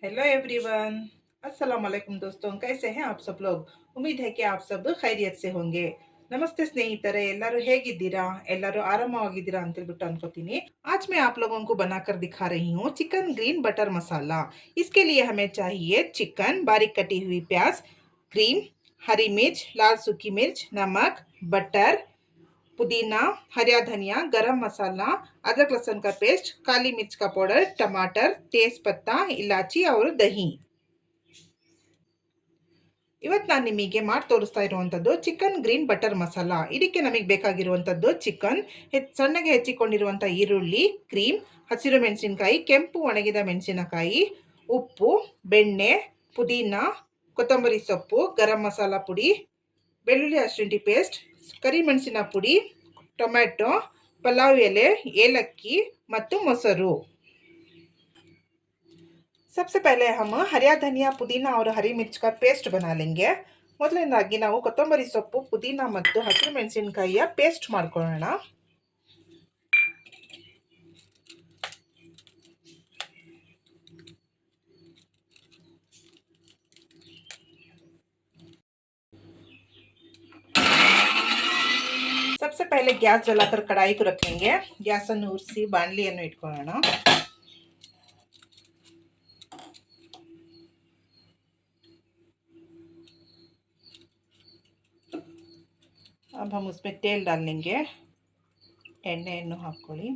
Hello everyone. अस्सलाम वालेकुम दोस्तों, कैसे हैं आप सब लोग। उम्मीद है कि आप सब खैरियत से होंगे। ನಮಸ್ತೆ ಸ್ನೇಹಿತರೆ, ಎಲ್ಲರೂ ಹೇಗಿದ್ದೀರಾ? ಎಲ್ಲರೂ ಆರಾಮವಾಗಿದ್ದೀರಾ ಅಂತ ಹೇಳ್ಬಿಟ್ಟು ಅನ್ಕೋತೀನಿ। आज मैं आप लोगों को बनाकर दिखा रही हूँ चिकन ग्रीन बटर मसाला। इसके लिए हमें चाहिए चिकन, बारीक कटी हुई प्याज, क्रीम, हरी मिर्च, लाल सूखी मिर्च, नमक, बटर, पुदीना, हरा धनिया, गरम मसाला, अदरक लहसुन का पेस्ट, काली मिर्च का पाउडर, टमाटर, तेज पत्ता, इलायची और दही। ಇವತ್ತು ನಾನು ನಿಮಗೆ ಮಾಡಿ ತೋರಿಸ್ತಾ ಇರುವಂಥದ್ದು ಚಿಕನ್ ಗ್ರೀನ್ ಬಟರ್ ಮಸಾಲ। ಇದಕ್ಕೆ ನಮಗೆ ಬೇಕಾಗಿರುವಂಥದ್ದು ಚಿಕನ್, ಸಣ್ಣಗೆ ಹೆಚ್ಚಿಕೊಂಡಿರುವಂಥ ಈರುಳ್ಳಿ, ಕ್ರೀಮ್, ಹಸಿರು ಮೆಣಸಿನಕಾಯಿ, ಕೆಂಪು ಒಣಗಿದ ಮೆಣಸಿನಕಾಯಿ, ಉಪ್ಪು, ಬೆಣ್ಣೆ, ಪುದೀನ, ಕೊತ್ತಂಬರಿ ಸೊಪ್ಪು, ಗರಂ ಮಸಾಲ ಪುಡಿ, ಬೆಳ್ಳುಳ್ಳಿ ಶುಂಠಿ ಪೇಸ್ಟ್, ಕರಿಮೆಣಸಿನ ಪುಡಿ, ಟೊಮ್ಯಾಟೊ, ಪಲಾವ್ ಎಲೆ, ಏಲಕ್ಕಿ ಮತ್ತು ಮೊಸರು। सबसे पहले हम हरा धनिया, पुदीना और हरी मिर्च का पेस्ट बना लेंगे। ಮೊದಲನೇದಾಗಿ ನಾವು ಕೊತ್ತಂಬರಿ ಸೊಪ್ಪು, ಪುದೀನ ಮತ್ತು ಹಸಿರು ಮೆಣಸಿನಕಾಯಿಯ ಪೇಸ್ಟ್ ಮಾಡ್ಕೊಳ್ಳೋಣ। सबसे पहले गैस जलाकर कढ़ाई को रखेंगे। गैस अನ್ನು ಉರಿಸಿ ಬಾಣಲಿಯನ್ನು ಇಟ್ಕೊಳ್ಳೋಣ। अब हम उसमें तेल डाल लेंगे। ಎಣ್ಣೆಯನ್ನು ಹಾಕೊಳ್ಳಿ।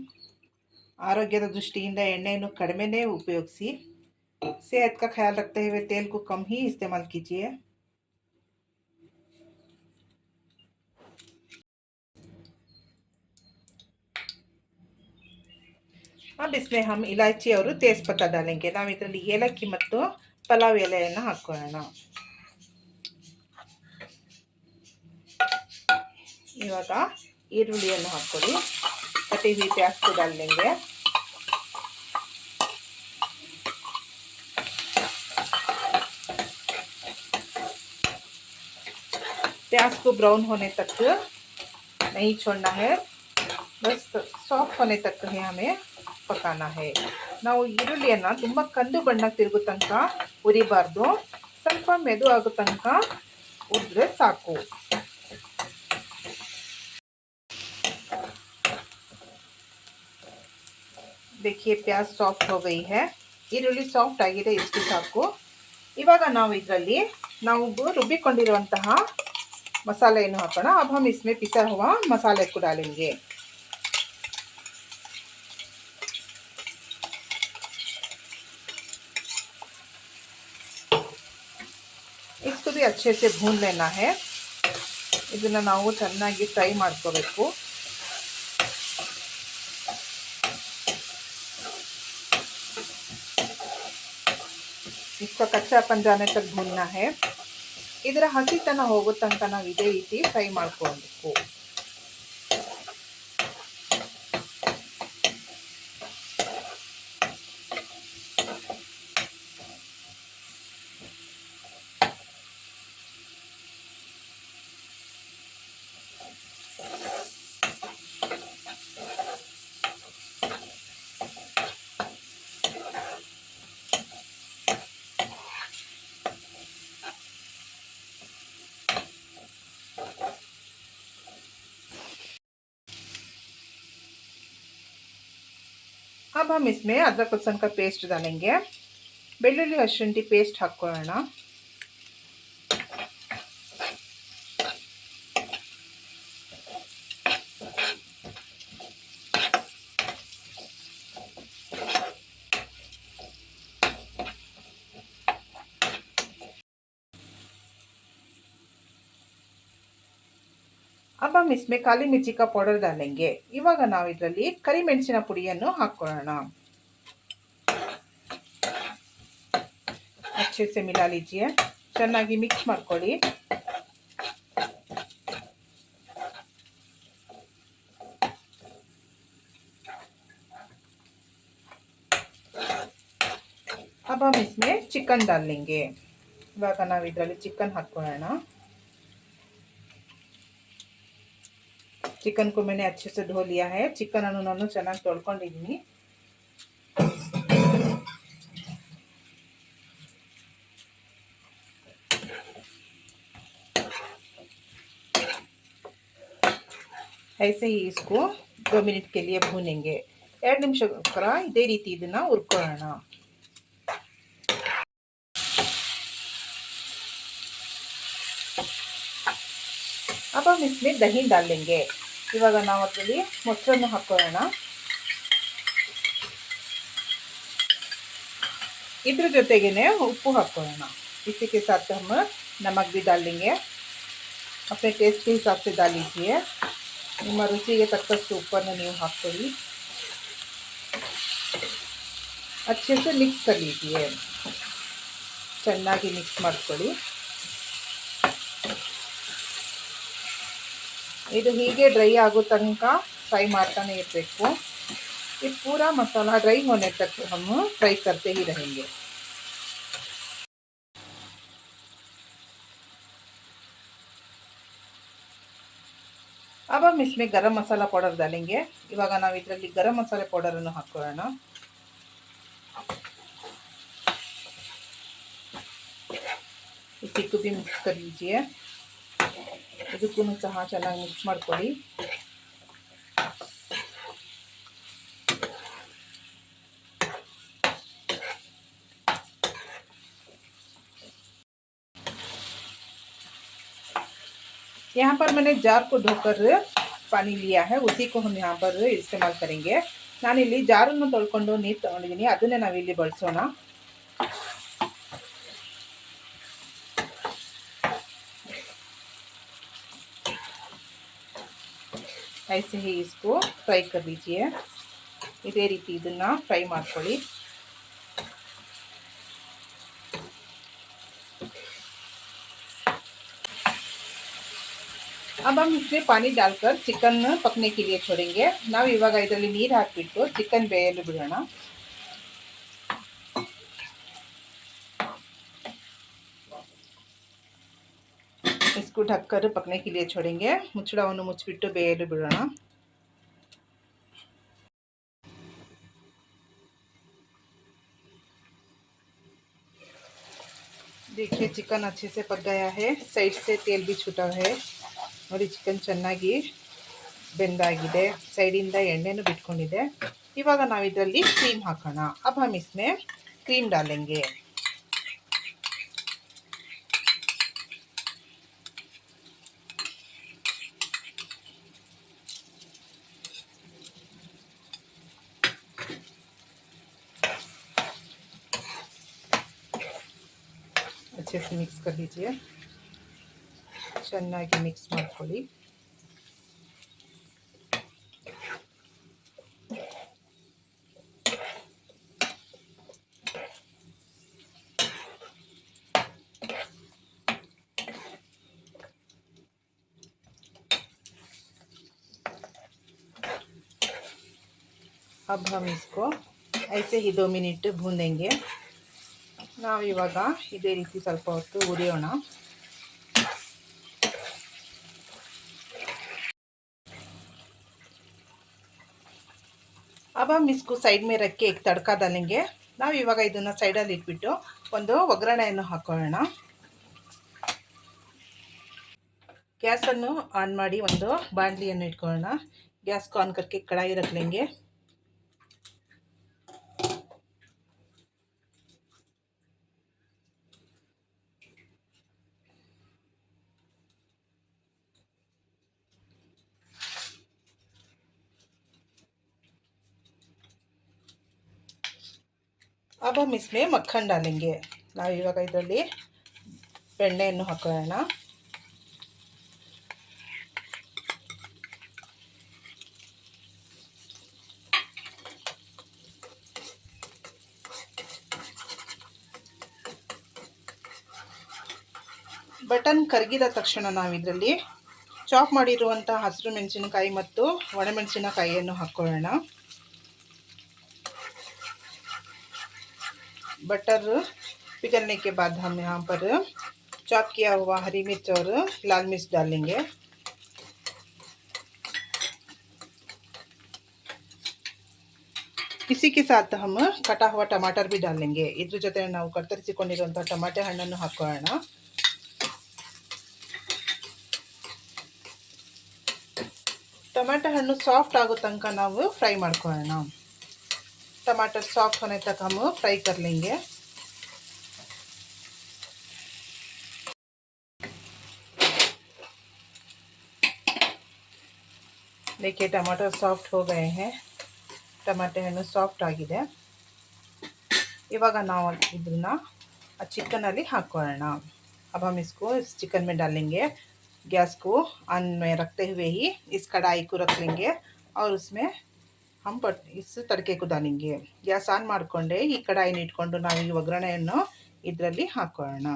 ಆರೋಗ್ಯದ ದೃಷ್ಟಿಯಿಂದ ಎಣ್ಣೆಯನ್ನು ಕಡಿಮೆನೇ ಉಪಯೋಗಿಸಿ। सेहत का ख्याल रखते हुए तेल को कम ही इस्तेमाल कीजिए। अब इसमें हम इलायची और तेज पत्ता डालेंगे। ನಾವು ಇದರಲ್ಲಿ ಏಲಕ್ಕಿ ಮತ್ತು ಪಲಾವ್ ಎಲೆಯನ್ನು ಹಾಕೊಳ್ಳೋಣ। ಇವಾಗ ಈರುಳ್ಳಿಯನ್ನು ಹಾಕೊಳ್ಳಿ। कटी हुई प्याज को डाल लेंगे। प्याज को ब्राउन होने तक नहीं छोड़ना है, बस सॉफ्ट होने तक ही हमें पकाना है। ನಾವು ಈರುಳ್ಳಿಯನ್ನು ತುಂಬ ಕಂದು ಬಣ್ಣಕ್ಕೆ ತಿರುಗೋ ತನಕ ಉರಿಬಾರ್ದು, ಸ್ವಲ್ಪ ಮೆದು ಆಗೋ ತನಕ ಉರಿದ್ರೆ ಸಾಕು। देखिए प्याज सॉफ्ट हो गई है, ಈರುಳ್ಳಿ ಸಾಫ್ಟ್ ಆಗಿದೆ, ಇಷ್ಟು ಸಾಕು। ಇವಾಗ ನಾವು ಇದರಲ್ಲಿ ರುಬ್ಬಿಕೊಂಡಿರುವಂತಹ ಮಸಾಲೆಯನ್ನು ಹಾಕೋಣ। अब हम इसमें पिसा हुआ मसाले को डालेंगे। इसको भी अच्छे से भून लेना है। ಇದನ್ನು ನಾವು ಚೆನ್ನಾಗಿ ಫ್ರೈ ಮಾಡ್ಕೋಬೇಕು। इसका कच्चापन जाने तक भूनना है। ಇದರ ಹಸಿತನ ಹೋಗೋ ತನಕ ನಾವು ಇದೇ ರೀತಿ ಫ್ರೈ ಮಾಡ್ಕೊಳ್ಬೇಕು। अब हम इसमें अदरक लहसुन का पेस्ट डालेंगे। ಬೆಳ್ಳುಳ್ಳಿ ಶುಂಠಿ ಪೇಸ್ಟ್ ಹಾಕೊಳ್ಳೋಣ। अब हम इसमें काली मिर्ची का पाउडर डालेंगे। ಇವಾಗ ನಾವು ಇದರಲ್ಲಿ ಕರಿಮೆಣಸಿನ ಪುಡಿಯನ್ನು ಹಾಕೊಳ್ಳೋಣ। अच्छे से मिला लीजिए, ಚೆನ್ನಾಗಿ ಮಿಕ್ಸ್ ಮಾಡ್ಕೊಳ್ಳಿ। अब हम इसमें चिकन डाल लेंगे। ಇವಾಗ ನಾವು ಇದರಲ್ಲಿ ಚಿಕನ್ ಹಾಕೊಳ್ಳೋಣ। चिकन को मैंने अच्छे से धो लिया है। चिकन अನ್ನು ನಾನು ಚೆನ್ನಾಗಿ ತೊಳ್ಕೊಂಡಿದ್ದೀನಿ। ऐसे ही इसको 2 मिनट के लिए भूनेंगे. 2 ನಿಮಿಷಕ್ಕೋಸ್ಕರ ಇದೇ ರೀತಿ ಇದನ್ನ ಹುರ್ಕೊಳ್ಳೋಣ. अब हम इसमें दही डालेंगे. ಇವಾಗ ನಾವು ಅದರಲ್ಲಿ ಮೊಸರನ್ನು ಹಾಕೊಳ್ಳೋಣ. इधर ಜೊತೆಗೇನೆ ಉಪ್ಪು ಹಾಕೊಳ್ಳೋಣ. इसी के साथ हम नमक भी डाल लेंगे. अपने टेस्ट के हिसाब से डाल लीजिए. ನಿಮ್ಮ ರುಚಿಗೆ ತಕ್ಕಷ್ಟು ಉಪ್ಪನ್ನು ನೀವು ಹಾಕ್ಕೊಳ್ಳಿ. अच्छे से मिक्स कर लीजिए. ಚೆನ್ನಾಗಿ ಮಿಕ್ಸ್ ಮಾಡ್ಕೊಳ್ಳಿ. ಇದು ಹೀಗೆ ಡ್ರೈ ಆಗೋ ತನಕ ಫ್ರೈ ಮಾಡ್ತಾನೆ ಇರಬೇಕು. ये पूरा मसाला ड्राई होने तक हम फ्राई करते ही रहेंगे. अब हम इसमें गरम मसाला पाउडर डालेंगे. इवाग ನಾವು ಇದರಲ್ಲಿ गरम मसाले पाउडर ಅನ್ನು ಹಾಕೊಳ್ಳೋಣ. इसी को भी मिक्स कर लीजिए. ಇದಕ್ಕೂ ಸಹ ಚೆನ್ನಾಗಿ ಮಿಕ್ಸ್ ಮಾಡ್ಕೊಳ್ಳಿ. यहाँ पर मैंने जार को धोकर पानी लिया है, उसी को हम यहाँ पर इस्तेमाल करेंगे. ನಾನಿಲ್ಲಿ ಜಾರನ್ನು ತೊಳ್ಕೊಂಡು ನೀರು ತಗೊಂಡಿದ್ದೀನಿ, ಅದನ್ನೇ ನಾವಿಲ್ಲಿ ಬಳಸೋಣ. ऐसे ही इसको फ्राई कर लीजिए. ಇದೇ ರೀತಿ ಇದನ್ನ ಫ್ರೈ ಮಾಡ್ಕೊಳ್ಳಿ. अब हम इसमें पानी डालकर चिकन पकने के लिए छोड़ेंगे. ನಾವು ಇವಾಗ ಇದರಲ್ಲಿ ನೀರು ಹಾಕಿಬಿಟ್ಟು ಚಿಕನ್ ಬೇಯಲು ಬಿಡೋಣ. इसको ढककर पकने के लिए छोड़ेंगे. ಮುಚ್ಚಳವನ್ನು ಮುಚ್ಚಿಬಿಟ್ಟು ಬೇಯಲು ಬಿಡೋಣ. देखिए चिकन अच्छे से पक गया है. साइड से तेल भी छूटा है. ನೋಡಿ ಚಿಕನ್ ಚೆನ್ನಾಗಿ ಬೆಂದಾಗಿದೆ. ಸೈಡಿಂದ ಎಣ್ಣೆನೂ ಬಿಟ್ಕೊಂಡಿದೆ. ಇವಾಗ ನಾವು ಇದರಲ್ಲಿ ಕ್ರೀಮ್ ಹಾಕೋಣ. अब हम इसमें क्रीम डालेंगे. अच्छे से मिक्स कर लीजिए. ಚೆನ್ನಾಗಿ ಮಿಕ್ಸ್ ಮಾಡ್ಕೊಳ್ಳಿ. अब हम इसको ऐसे ही 2 मिनट भूनेंगे. ನಾವು ಇವಾಗ ಇದೇ ರೀತಿ ಸ್ವಲ್ಪ ಹೊತ್ತು ಹುರಿಯೋಣ. अब हम इसको साइड में रख के एक तड़का डालेंगे. ನಾವು ಇವಾಗ ಇದನ್ನ ಸೈಡಲ್ಲಿ ಇಟ್ಬಿಟ್ಟು ಒಂದು ಒಗ್ಗರಣೆಯನ್ನು ಹಾಕೊಳ್ಳೋಣ. ಗ್ಯಾಸನ್ನು ಆನ್ ಮಾಡಿ ಒಂದು ಬಾಣಲಿಯನ್ನು ಇಟ್ಕೊಳ್ಳೋಣ. गैस को ऑन करके कढ़ाई रख लेंगे. अब हम इसमें मक्खन डालेंगे. ನಾವು ಇವಾಗ ಇದರಲ್ಲಿ ಬೆಣ್ಣೆಯನ್ನು ಹಾಕೋಣ. ಬಟನ್ ಕರಗಿದ ತಕ್ಷಣ ನಾವು ಇದರಲ್ಲಿ ಚಾಪ್ ಮಾಡಿರುವಂಥ ಹಸಿರು ಮೆಣಸಿನಕಾಯಿ ಮತ್ತು ಒಣಮೆಣಸಿನಕಾಯಿಯನ್ನು ಹಾಕೊಳ್ಳೋಣ. बटर पिघलने के बाद हम यहाँ पर चॉप किया हुआ हरी मिर्च और लाल मिर्च डालेंगे. इसी के साथ हम कटा हुआ टमाटर भी डालेंगे. इದ್ರ ಜೊತೆ ನಾವು ಕತ್ತರಿಸಿಕೊಂಡಿರುವಂತ ಟೊಮೆಟೊ ಹಣ್ಣನ್ನು ಹಾಕೋಣ. टमाटर हಣ್ಣು सॉफ्ट ಆಗೋ ತನಕ ನಾವು फ्राई ಮಾಡ್ಕೊಳ್ಳೋಣ। टमाटर सॉफ्ट होने तक हम फ्राई कर लेंगे। देखिए टमाटर सॉफ्ट हो गए हैं। टमाटर हಣ್ಣು सॉफ्ट ಆಗಿದೆ। ಇವಾಗ ನಾವು ಇದನ್ನ चिकन ಅಲ್ಲಿ ಹಾಕೋಣ। अब हम इसको इस चिकन में डालेंगे। गैस को ऑन में रखते हुए ही इस कढ़ाई को रख लेंगे और उसमें हम इस तड़के को डालेंगे। ಗ್ಯಾಸ್ ಆನ್ ಮಾಡಿಕೊಂಡೆ ಈ ಕಡಾಯಿನ ಇಟ್ಕೊಂಡು ನಾವು ಈ ಒಗ್ಗರಣೆಯನ್ನು ಇದರಲ್ಲಿ ಹಾಕೋಣ।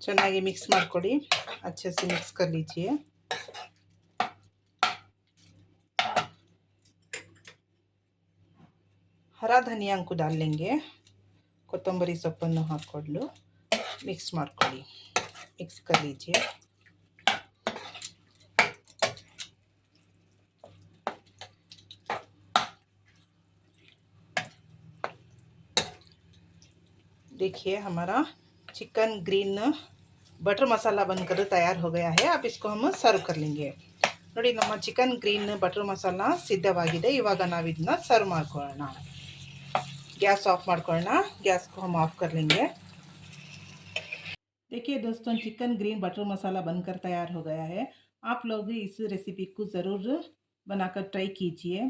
ಚೆನ್ನಾಗಿ ಮಿಕ್ಸ್ ಮಾಡ್ಕೊಳ್ಳಿ। अच्छे से मिक्स कर लीजिए। हरा धनिया को डाल लेंगे। ಕೊತ್ತಂಬರಿ ಸೊಪ್ಪನ್ನು ಹಾಕೊಂಡು ಮಿಕ್ಸ್ ಮಾಡ್ಕೊಳ್ಳಿ। ಮಿಕ್ಸ್ कर लीजिए। देखिए हमारा चिकन ग्रीन बटर मसाला बनकर तैयार हो गया है। अब इसको हम सर्व कर लेंगे। ನೋಡಿ ನಮ್ಮ ಚಿಕನ್ ಗ್ರೀನ್ ಬಟರ್ ಮಸಾಲ ಸಿದ್ಧವಾಗಿದೆ। ಇವಾಗ ನಾವು ಇದನ್ನ ಸರ್ವ್ ಮಾಡ್ಕೊಳ್ಳೋಣ। गैस ऑफ ಮಾಡ್ಕೊಳ್ಳೋಣ। गैस को हम ऑफ कर लेंगे। देखिए दोस्तों चिकन ग्रीन बटर मसाला बनकर तैयार हो गया है। आप लोग इस रेसिपी को ज़रूर बनाकर ट्राई कीजिए।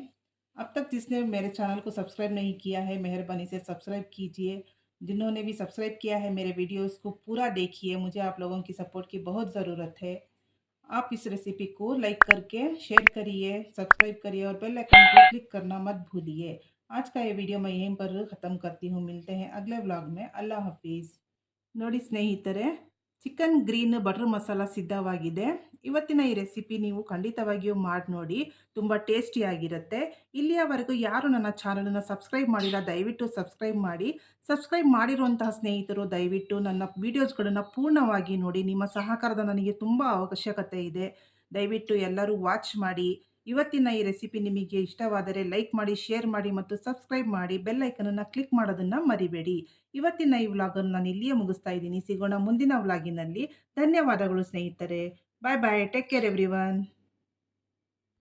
अब तक जिसने मेरे चैनल को सब्सक्राइब नहीं किया है मेहरबानी से सब्सक्राइब कीजिए। जिन्होंने भी सब्सक्राइब किया है मेरे वीडियोस को पूरा देखिए। मुझे आप लोगों की सपोर्ट की बहुत ज़रूरत है। आप इस रेसिपी को लाइक करके शेयर करिए, सब्सक्राइब करिए और बेल आइकन को क्लिक करना मत भूलिए। आज का ये वीडियो मैं यहीं पर ख़त्म करती हूँ। मिलते हैं अगले व्लॉग में। अल्लाह हाफिज़। ನೋಡಿ ಸ್ನೇಹಿತರೆ ಚಿಕನ್ ಗ್ರೀನ್ ಬಟರ್ ಮಸಾಲ ಸಿದ್ಧವಾಗಿದೆ। ಇವತ್ತಿನ ಈ ರೆಸಿಪಿ ನೀವು ಖಂಡಿತವಾಗಿಯೂ ಮಾಡಿ ನೋಡಿ, ತುಂಬ ಟೇಸ್ಟಿಯಾಗಿರುತ್ತೆ। ಇಲ್ಲಿಯವರೆಗೂ ಯಾರು ನನ್ನ ಚಾನಲನ್ನು ಸಬ್ಸ್ಕ್ರೈಬ್ ಮಾಡಿಲ್ಲ ದಯವಿಟ್ಟು ಸಬ್ಸ್ಕ್ರೈಬ್ ಮಾಡಿ। ಸಬ್ಸ್ಕ್ರೈಬ್ ಮಾಡಿರುವಂತಹ ಸ್ನೇಹಿತರು ದಯವಿಟ್ಟು ನನ್ನ ವೀಡಿಯೋಸ್ಗಳನ್ನು ಪೂರ್ಣವಾಗಿ ನೋಡಿ। ನಿಮ್ಮ ಸಹಕಾರದ ನನಗೆ ತುಂಬ ಅವಶ್ಯಕತೆ ಇದೆ। ದಯವಿಟ್ಟು ಎಲ್ಲರೂ ವಾಚ್ ಮಾಡಿ। ಇವತ್ತಿನ ಈ ರೆಸಿಪಿ ನಿಮಗೆ ಇಷ್ಟವಾದರೆ ಲೈಕ್ ಮಾಡಿ, ಶೇರ್ ಮಾಡಿ ಮತ್ತು ಸಬ್ಸ್ಕ್ರೈಬ್ ಮಾಡಿ। ಬೆಲ್ ಐಕನನ್ನು ಕ್ಲಿಕ್ ಮಾಡೋದನ್ನು ಮರಿಬೇಡಿ। ಇವತ್ತಿನ ಈ ವ್ಲಾಗನ್ನು ನಾನು ಇಲ್ಲಿಯೇ ಮುಗಿಸ್ತಾ ಇದ್ದೀನಿ। ಸಿಗೋಣ ಮುಂದಿನ ವ್ಲಾಗಿನಲ್ಲಿ। ಧನ್ಯವಾದಗಳು ಸ್ನೇಹಿತರೆ। ಬಾಯ್ ಬಾಯ್, ಟೇಕ್ ಕೇರ್ ಎವ್ರಿವನ್।